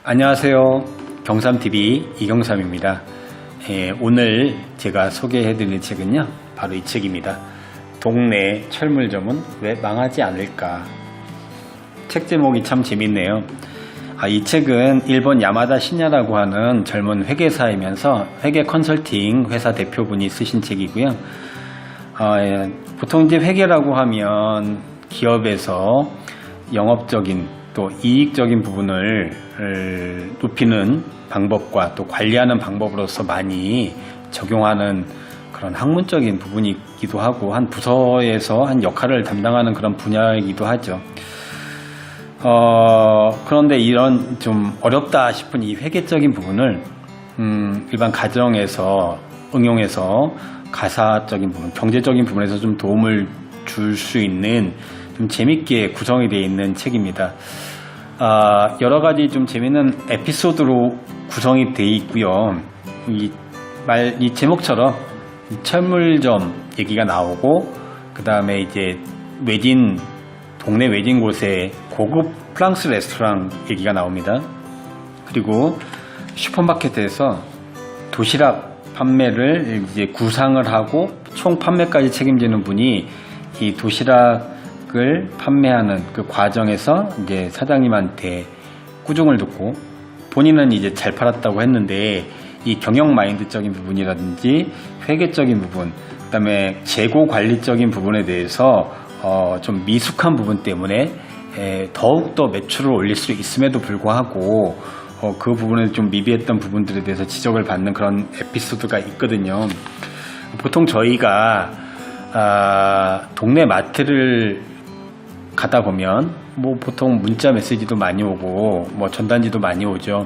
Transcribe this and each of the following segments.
안녕하세요. 경삼TV 이경삼입니다. 오늘 제가 소개해드릴 책은요, 바로 이 책입니다. 동네 철물점은 왜 망하지 않을까? 책 제목이 참 재밌네요. 이 책은 일본 야마다 신야라고 하는 젊은 회계사이면서 회계 컨설팅 회사 대표분이 쓰신 책이고요. 보통 이제 회계라고 하면 기업에서 영업적인 또 이익적인 부분을 높이는 방법과 또 관리하는 방법으로서 많이 적용하는 그런 학문적인 부분이기도 하고, 한 부서에서 한 역할을 담당하는 그런 분야이기도 하죠. 그런데 이런 좀 어렵다 싶은 이 회계적인 부분을 일반 가정에서 응용해서 가사적인 부분, 경제적인 부분에서 좀 도움을 줄 수 있는 좀 재밌게 구성이 되어 있는 책입니다. 여러 가지 좀 재밌는 에피소드로 구성이 되어 있고요. 이 제목처럼 철물점 얘기가 나오고, 그 다음에 이제 동네 외진 곳에 고급 프랑스 레스토랑 얘기가 나옵니다. 그리고 슈퍼마켓에서 도시락 판매를 이제 구상을 하고 총 판매까지 책임지는 분이 이 도시락을 판매하는 그 과정에서 이제 사장님한테 꾸중을 듣고, 본인은 이제 잘 팔았다고 했는데 이 경영 마인드적인 부분이라든지 회계적인 부분, 그 다음에 재고 관리적인 부분에 대해서 좀 미숙한 부분 때문에 더욱더 매출을 올릴 수 있음에도 불구하고 그 부분에 좀 미비했던 부분들에 대해서 지적을 받는 그런 에피소드가 있거든요. 보통 저희가 동네 마트를 가다 보면 뭐 보통 문자 메시지도 많이 오고 뭐 전단지도 많이 오죠.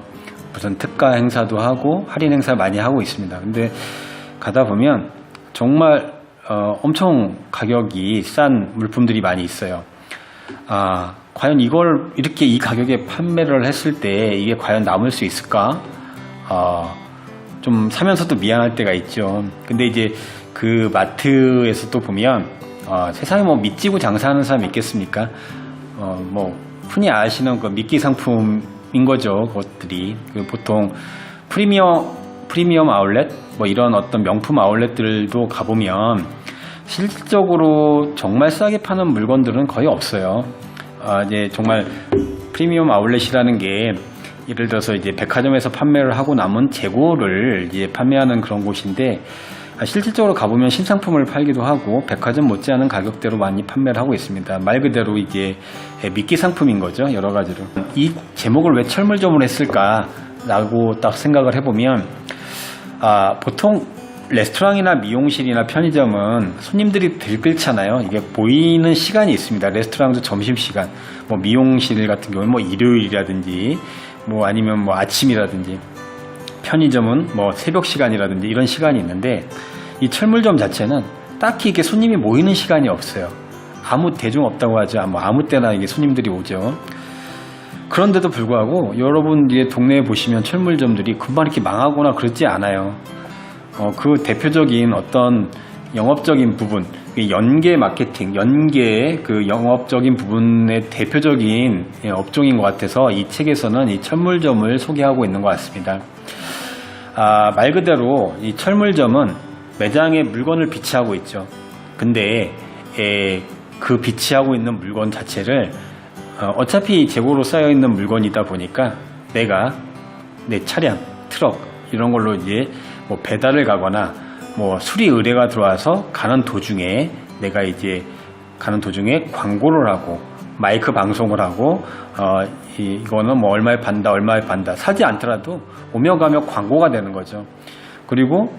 무슨 특가 행사도 하고 할인 행사 많이 하고 있습니다. 근데 가다 보면 정말 엄청 가격이 싼 물품들이 많이 있어요. 과연 이걸 이렇게 이 가격에 판매를 했을 때 이게 과연 남을 수 있을까? 좀 사면서도 미안할 때가 있죠. 근데 이제 그 마트에서 또 보면 세상에 뭐 미찌고 장사하는 사람이 있겠습니까? 뭐 흔히 아시는 그 미끼 상품인 거죠. 그것들이 보통 프리미엄 아울렛, 뭐 이런 어떤 명품 아울렛들도 가보면 실질적으로 정말 싸게 파는 물건들은 거의 없어요. 이제 정말 프리미엄 아울렛이라는 게 예를 들어서 이제 백화점에서 판매를 하고 남은 재고를 이제 판매하는 그런 곳인데, 실질적으로 가보면 신상품을 팔기도 하고 백화점 못지않은 가격대로 많이 판매를 하고 있습니다. 말 그대로 이제 미끼 상품인 거죠. 여러 가지로. 이 제목을 왜 철물점을 했을까 라고 딱 생각을 해보면, 보통 레스토랑이나 미용실이나 편의점은 손님들이 들끓잖아요. 이게 보이는 시간이 있습니다. 레스토랑도 점심시간, 뭐 미용실 같은 경우는 뭐 일요일이라든지 뭐 아니면 뭐 아침이라든지, 편의점은 뭐 새벽 시간이라든지 이런 시간이 있는데, 이 철물점 자체는 딱히 이게 손님이 모이는 시간이 없어요. 아무 대중 없다고 하죠. 뭐 아무 때나 이게 손님들이 오죠. 그런데도 불구하고 여러분 이제 동네에 보시면 철물점들이 금방 이렇게 망하거나 그러지 않아요. 그 대표적인 어떤 영업적인 부분, 연계 마케팅, 연계의 그 영업적인 부분의 대표적인 업종인 것 같아서 이 책에서는 이 철물점을 소개하고 있는 것 같습니다. 말 그대로 이 철물점은 매장에 물건을 비치하고 있죠. 근데 그 비치하고 있는 물건 자체를 어차피 재고로 쌓여 있는 물건이다 보니까 내가 내 차량, 트럭 이런 걸로 이제 뭐 배달을 가거나 뭐 수리 의뢰가 들어와서 가는 도중에 내가 이제 가는 도중에 광고를 하고 마이크 방송을 하고 이거는 뭐 얼마에 판다 사지 않더라도 오며 가며 광고가 되는 거죠. 그리고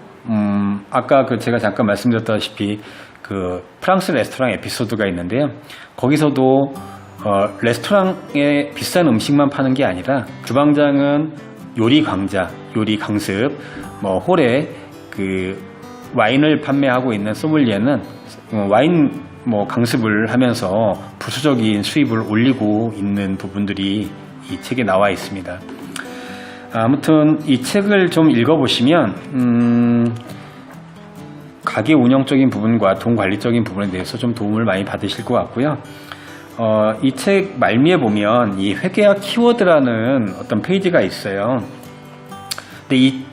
아까 제가 잠깐 말씀드렸다시피 그 프랑스 레스토랑 에피소드가 있는데요. 거기서도 레스토랑에 비싼 음식만 파는 게 아니라 주방장은 요리 강좌, 요리 강습, 뭐 홀에 그 와인을 판매하고 있는 소믈리에는 와인 뭐 강습을 하면서 부수적인 수입을 올리고 있는 부분들이 이 책에 나와 있습니다. 아무튼 이 책을 좀 읽어보시면 가게 운영적인 부분과 돈 관리적인 부분에 대해서 좀 도움을 많이 받으실 것 같고요. 이 책 말미에 보면 이 회계학 키워드라는 어떤 페이지가 있어요. 근데 이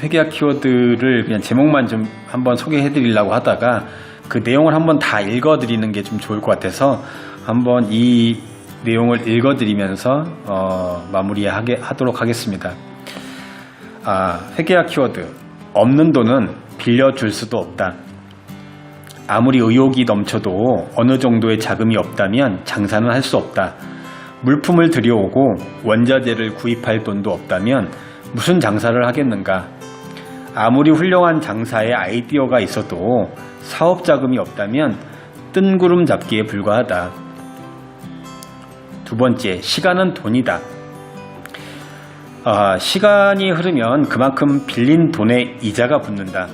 회계학 키워드를 그냥 제목만 좀 한번 소개해 드리려고 하다가 그 내용을 한번 다 읽어 드리는 게 좀 좋을 것 같아서 한번 이 내용을 읽어 드리면서 마무리하도록 하겠습니다. 회계학 키워드. 없는 돈은 빌려줄 수도 없다. 아무리 의욕이 넘쳐도 어느 정도의 자금이 없다면 장사는 할 수 없다. 물품을 들여오고 원자재를 구입할 돈도 없다면 무슨 장사를 하겠는가? 아무리 훌륭한 장사의 아이디어가 있어도 사업 자금이 없다면 뜬구름 잡기에 불과하다. 두 번째, 시간은 돈이다. 시간이 흐르면 그만큼 빌린 돈에 이자가 붙는다.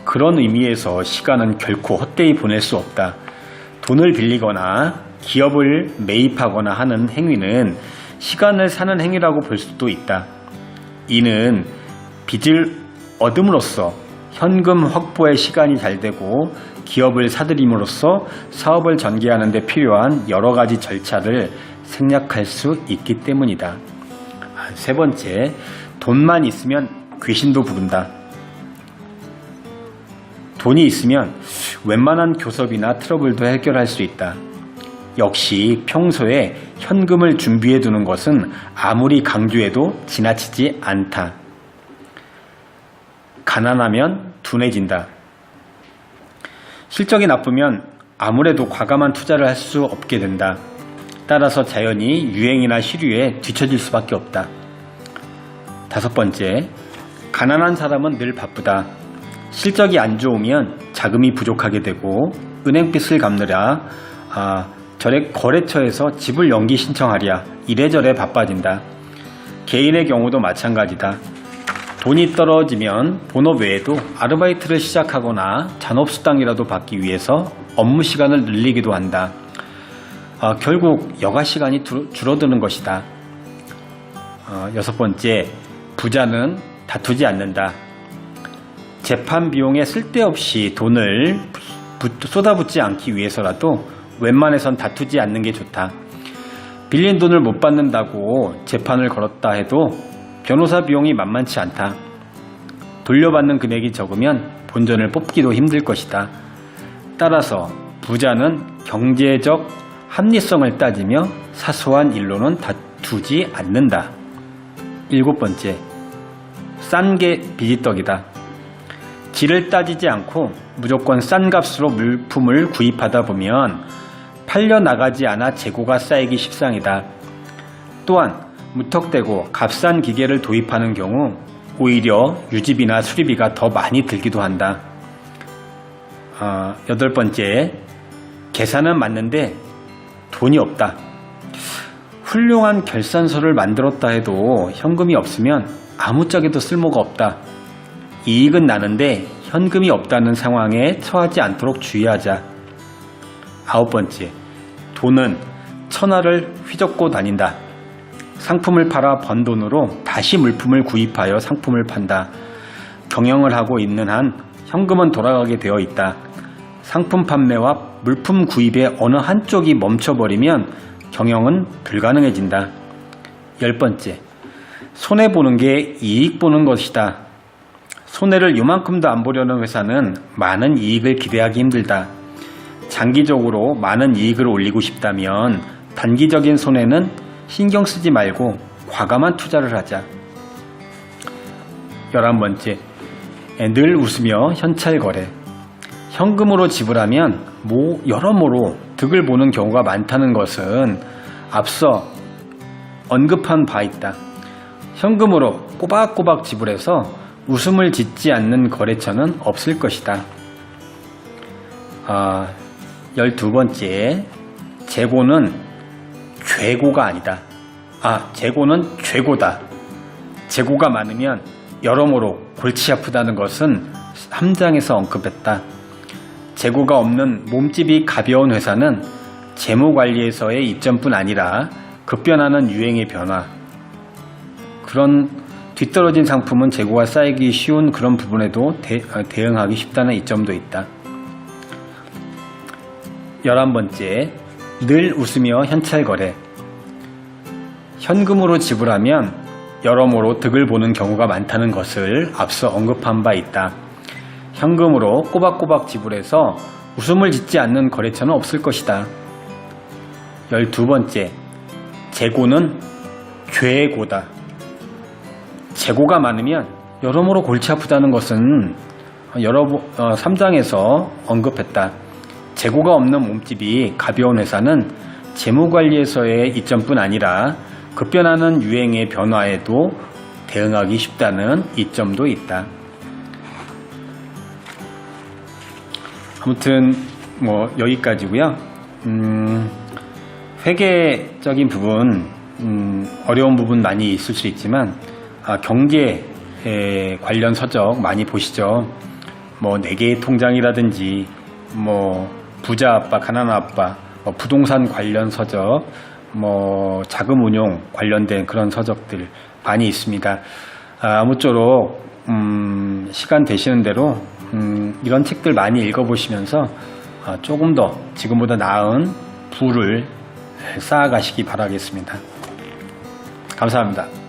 그런 의미에서 시간은 결코 헛되이 보낼 수 없다. 돈을 빌리거나 기업을 매입하거나 하는 행위는 시간을 사는 행위라고 볼 수도 있다. 이는 빚을 얻음으로써 현금 확보에 시간이 잘 되고 기업을 사들임으로써 사업을 전개하는 데 필요한 여러 가지 절차를 생략할 수 있기 때문이다. 세 번째, 돈만 있으면 귀신도 부른다. 돈이 있으면 웬만한 교섭이나 트러블도 해결할 수 있다. 역시 평소에 현금을 준비해 두는 것은 아무리 강조해도 지나치지 않다. 가난하면 둔해진다. 실적이 나쁘면 아무래도 과감한 투자를 할 수 없게 된다. 따라서 자연히 유행이나 시류에 뒤처질 수밖에 없다. 다섯 번째, 가난한 사람은 늘 바쁘다. 실적이 안 좋으면 자금이 부족하게 되고 은행빚을 갚느라 거래처에서 지불 연기 신청하랴 이래저래 바빠진다. 개인의 경우도 마찬가지다. 돈이 떨어지면 본업 외에도 아르바이트를 시작하거나 잔업수당이라도 받기 위해서 업무 시간을 늘리기도 한다. 결국 여가 시간이 줄어드는 것이다. 여섯 번째, 부자는 다투지 않는다. 재판 비용에 쓸데없이 돈을 쏟아붓지 않기 위해서라도 웬만해선 다투지 않는 게 좋다. 빌린 돈을 못 받는다고 재판을 걸었다 해도 변호사 비용이 만만치 않다. 돌려받는 금액이 적으면 본전을 뽑기도 힘들 것이다. 따라서 부자는 경제적 합리성을 따지며 사소한 일로는 다투지 않는다. 일곱 번째, 싼 게 비지떡이다. 질을 따지지 않고 무조건 싼 값으로 물품을 구입하다 보면 팔려나가지 않아 재고가 쌓이기 십상이다. 또한 무턱대고 값싼 기계를 도입하는 경우 오히려 유지비나 수리비가 더 많이 들기도 한다. 여덟 번째, 계산은 맞는데 돈이 없다. 훌륭한 결산서를 만들었다 해도 현금이 없으면 아무짝에도 쓸모가 없다. 이익은 나는데 현금이 없다는 상황에 처하지 않도록 주의하자. 아홉 번째, 돈은 천하를 휘젓고 다닌다. 상품을 팔아 번 돈으로 다시 물품을 구입하여 상품을 판다. 경영을 하고 있는 한 현금은 돌아가게 되어 있다. 상품 판매와 물품 구입의 어느 한쪽이 멈춰버리면 경영은 불가능해진다. 열 번째, 손해보는 게 이익 보는 것이다. 손해를 요만큼도 안 보려는 회사는 많은 이익을 기대하기 힘들다. 장기적으로 많은 이익을 올리고 싶다면 단기적인 손해는 신경 쓰지 말고 과감한 투자를 하자. 11번째, 늘 웃으며 현찰 거래. 현금으로 지불하면 여러모로 득을 보는 경우가 많다는 것은 앞서 언급한 바 있다. 현금으로 꼬박꼬박 지불해서 웃음을 짓지 않는 거래처는 없을 것이다. 12번째, 재고는 죄고가 아니다. 재고는 죄고다. 재고가 많으면 여러모로 골치 아프다는 것은 3장에서 언급했다. 재고가 없는 몸집이 가벼운 회사는 재무관리에서의 이점뿐 아니라 급변하는 유행의 변화, 그런 뒤떨어진 상품은 재고가 쌓이기 쉬운 그런 부분에도 대응하기 쉽다는 이점도 있다. 11번째, 늘 웃으며 현찰 거래. 현금으로 지불하면 여러모로 득을 보는 경우가 많다는 것을 앞서 언급한 바 있다. 현금으로 꼬박꼬박 지불해서 웃음을 짓지 않는 거래처는 없을 것이다. 12번째, 재고는 죄고다. 재고가 많으면 여러모로 골치 아프다는 것은 3장에서 언급했다. 재고가 없는 몸집이 가벼운 회사는 재무관리에서의 이점뿐 아니라 급변하는 유행의 변화에도 대응하기 쉽다는 이점도 있다. 아무튼 여기까지고요. 회계적인 부분 어려운 부분 많이 있을 수 있지만 경제 관련 서적 많이 보시죠. 4개의 통장이라든지 부자 아빠, 가난한 아빠, 부동산 관련 서적, 자금 운용 관련된 그런 서적들 많이 있습니다. 아무쪼록 시간 되시는 대로 이런 책들 많이 읽어보시면서 조금 더 지금보다 나은 부를 쌓아가시기 바라겠습니다. 감사합니다.